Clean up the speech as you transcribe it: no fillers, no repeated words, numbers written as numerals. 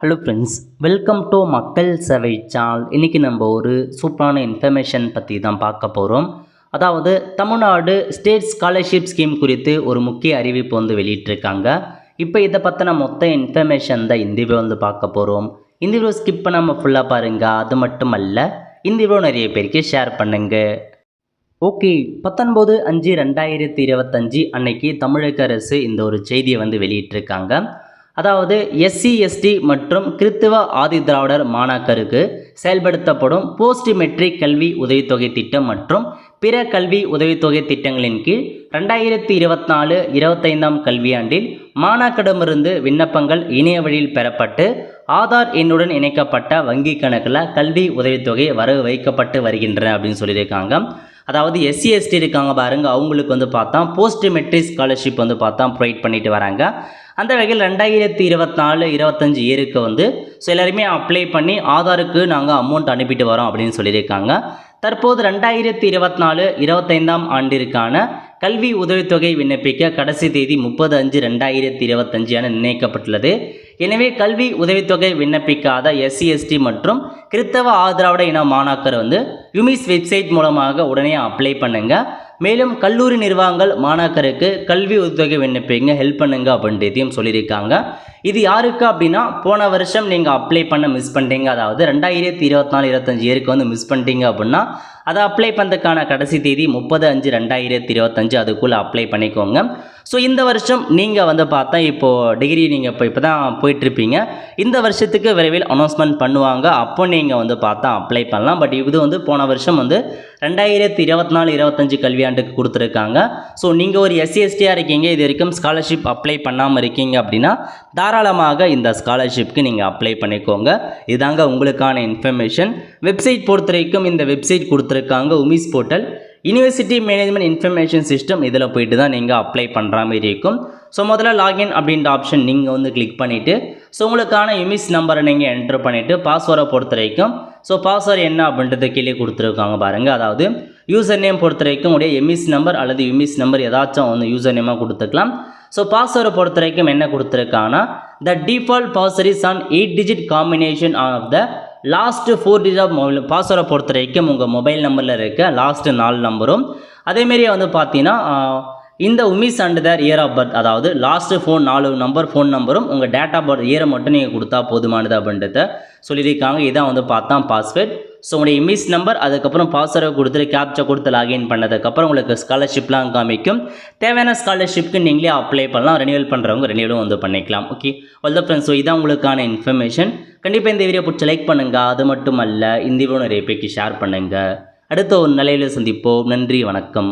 Hello friends, welcome to மக்கள் சேவை channel. இன்றைக்கி நம்ம ஒரு சூப்பரான இன்ஃபர்மேஷன் பற்றி தான் பார்க்க போகிறோம். அதாவது தமிழ்நாடு ஸ்டேட் ஸ்காலர்ஷிப் ஸ்கீம் குறித்து ஒரு முக்கிய அறிவிப்பு வெளியிட்டிருக்காங்க. இப்போ இதை பற்றின மொத்த இன்ஃபர்மேஷன் தான் இந்த வீடியோ பார்க்க போகிறோம். இந்த வீடியோ ஸ்கிப் பண்ணாமல் ஃபுல்லாக பாருங்கள். அது மட்டும் அல்ல, இந்த வீடியோ நிறைய பேருக்கு ஷேர் பண்ணுங்கள். ஓகே, 19/5/2025 அன்னைக்கு தமிழக அரசு இந்த ஒரு செய்தியை வெளியிட்டிருக்காங்க. அதாவது எஸ்சி எஸ்டி மற்றும் கிறித்துவ ஆதி திராவிடர் மாணாக்கருக்கு செயல்படுத்தப்படும் போஸ்ட் மெட்ரிக் கல்வி உதவித்தொகை திட்டம் மற்றும் பிற கல்வி உதவித்தொகை திட்டங்களின் கீழ் 2024-25 கல்வியாண்டில் மாணாக்கரிடமிருந்து விண்ணப்பங்கள் இணைய வழியில் பெறப்பட்டு ஆதார் எண்ணுடன் இணைக்கப்பட்ட வங்கி கணக்கில் கல்வி உதவித்தொகை வரவு வைக்கப்பட்டு வருகின்றன அப்படின்னு சொல்லியிருக்காங்க. அதாவது எஸ்சி எஸ்டி இருக்காங்க பாருங்க, அவங்களுக்கு பார்த்தா போஸ்ட் மெட்ரிக் ஸ்காலர்ஷிப் பார்த்தா ப்ரொவைட் பண்ணிட்டு வராங்க. அந்த வகையில் 2024-25 இயருக்கு ஸோ எல்லாருமே அப்ளை பண்ணி ஆதாருக்கு நாங்கள் அமௌண்ட் அனுப்பிட்டு வரோம் அப்படின்னு சொல்லியிருக்காங்க. தற்போது 2024-25 ஆண்டிற்கான கல்வி உதவித்தொகை விண்ணப்பிக்க கடைசி தேதி 30/5/2025 என நிர்ணயிக்கப்பட்டுள்ளது. எனவே கல்வி உதவித்தொகை விண்ணப்பிக்காத எஸ்சி எஸ்டி மற்றும் கிறித்தவ ஆதரவாட இன மாணாக்கர் யுமிஸ் வெப்சைட் மூலமாக உடனே அப்ளை பண்ணுங்க. மேலும் கல்லூரி நிர்வாகங்கள் மாணாக்கருக்கு கல்வி உதவித்தொகை விண்ணப்பிங்க ஹெல்ப் பண்ணுங்க அப்படின்றதையும் சொல்லியிருக்காங்க. இது யாருக்கு அப்படின்னா, போன வருஷம் நீங்கள் அப்ளை பண்ண மிஸ் பண்ணிட்டீங்க, அதாவது 2024-25 இயருக்கு மிஸ் பண்ணிட்டீங்க அப்படின்னா அதை அப்ளை பண்ணுறதுக்கான கடைசி தேதி 30/5/2025 அதுக்குள்ளே அப்ளை பண்ணிக்கோங்க. ஸோ இந்த வருஷம் நீங்கள் பார்த்தா இப்போது டிகிரி நீங்கள் இப்போ தான் போயிட்டுருப்பீங்க. இந்த வருஷத்துக்கு விரைவில் அனௌன்ஸ்மெண்ட் பண்ணுவாங்க, அப்போ நீங்கள் பார்த்தா அப்ளை பண்ணலாம். பட் இது போன வருஷம் 2024-25 கல்வியாண்டுக்கு கொடுத்துருக்காங்க. ஸோ நீங்கள் ஒரு எஸ்சி எஸ்டியாக இருக்கீங்க, இது வரைக்கும் ஸ்காலர்ஷிப் அப்ளை பண்ணாமல் இருக்கீங்க அப்படின்னா தாராளமாக இந்த ஸ்காலர்ஷிப்க்கு நீங்கள் அப்ளை பண்ணிக்கோங்க. இதாங்க உங்களுக்கான இன்ஃபர்மேஷன். வெப்சைட் பொறுத்த வரைக்கும் இந்த வெப்சைட் கொடுத்துருக்காங்க, UMIS portal university management information system. இதில் போயிட்டு தான் நீங்கள் அப்ளை பண்ணுற மாதிரி இருக்கும். ஸோ முதல்ல லாகின் அப்படின்ற ஆப்ஷன் நீங்கள் கிளிக் பண்ணிவிட்டு ஸோ உங்களுக்கான யுமிஸ் நம்பரை நீங்கள் என்ட்ரு பண்ணிவிட்டு பாஸ்வேர்டை பொறுத்த வரைக்கும் ஸோ பாஸ்வேர்டு என்ன அப்படின்றது கீழே கொடுத்துருக்காங்க பாருங்கள். அதாவது யூசர் நேம் பொறுத்த வரைக்கும் உடைய எம்இஸ் நம்பர் அல்லது யுமிஸ் நம்பர் ஏதாச்சும் யூசர் நேமாக கொடுத்துக்கலாம். ஸோ பாஸ்வேர்டை பொறுத்த வரைக்கும் என்ன கொடுத்துருக்காங்கன்னா, the default password is an 8-digit combination of the last 4 digit of mobile. பாஸ்வேர்டை பொறுத்த வரைக்கும் உங்கள் மொபைல் நம்பரில் இருக்க லாஸ்ட் 4 நம்பரும், அதேமாரி பார்த்தீங்கன்னா இந்த UMIS and the year of birth, அதாவது லாஸ்ட் 4 நம்பர் ஃபோன் நம்பரும் உங்கள் டேட் ஆஃப் பர்த் இயரை மட்டும் நீங்கள் கொடுத்தா போதுமானது அப்படின்றத சொல்லியிருக்காங்க. இதான் பார்த்தா பாஸ்வேர்ட். ஸோ உங்களுடைய இமிஸ் நம்பர், அதுக்கப்புறம் பாஸ்வேர்டை கொடுத்துட்டு கேப்சா கொடுத்து லாகின் பண்ணதுக்கப்புறம் உங்களுக்கு ஸ்காலர்ஷிப்லாம் காமிக்கும். தேவையான ஸ்காலர்ஷிப்க்கு நீங்களே அப்ளை பண்ணலாம், ரெனியூவல் பண்ணுறவங்க ரெனியூவலும் பண்ணிக்கலாம். ஓகே வெல் ஃப்ரெண்ட்ஸ், ஸோ இதான் உங்களுக்கான இன்ஃபர்மேஷன். கண்டிப்பாக இந்த வீடியோ பிடிச்சி லைக் பண்ணுங்கள். அது மட்டும் அல்ல, இந்த வீடியோ நிறைய பேருக்கு ஷேர் பண்ணுங்கள். அடுத்த ஒரு நிலையில் சந்திப்போம். நன்றி, வணக்கம்.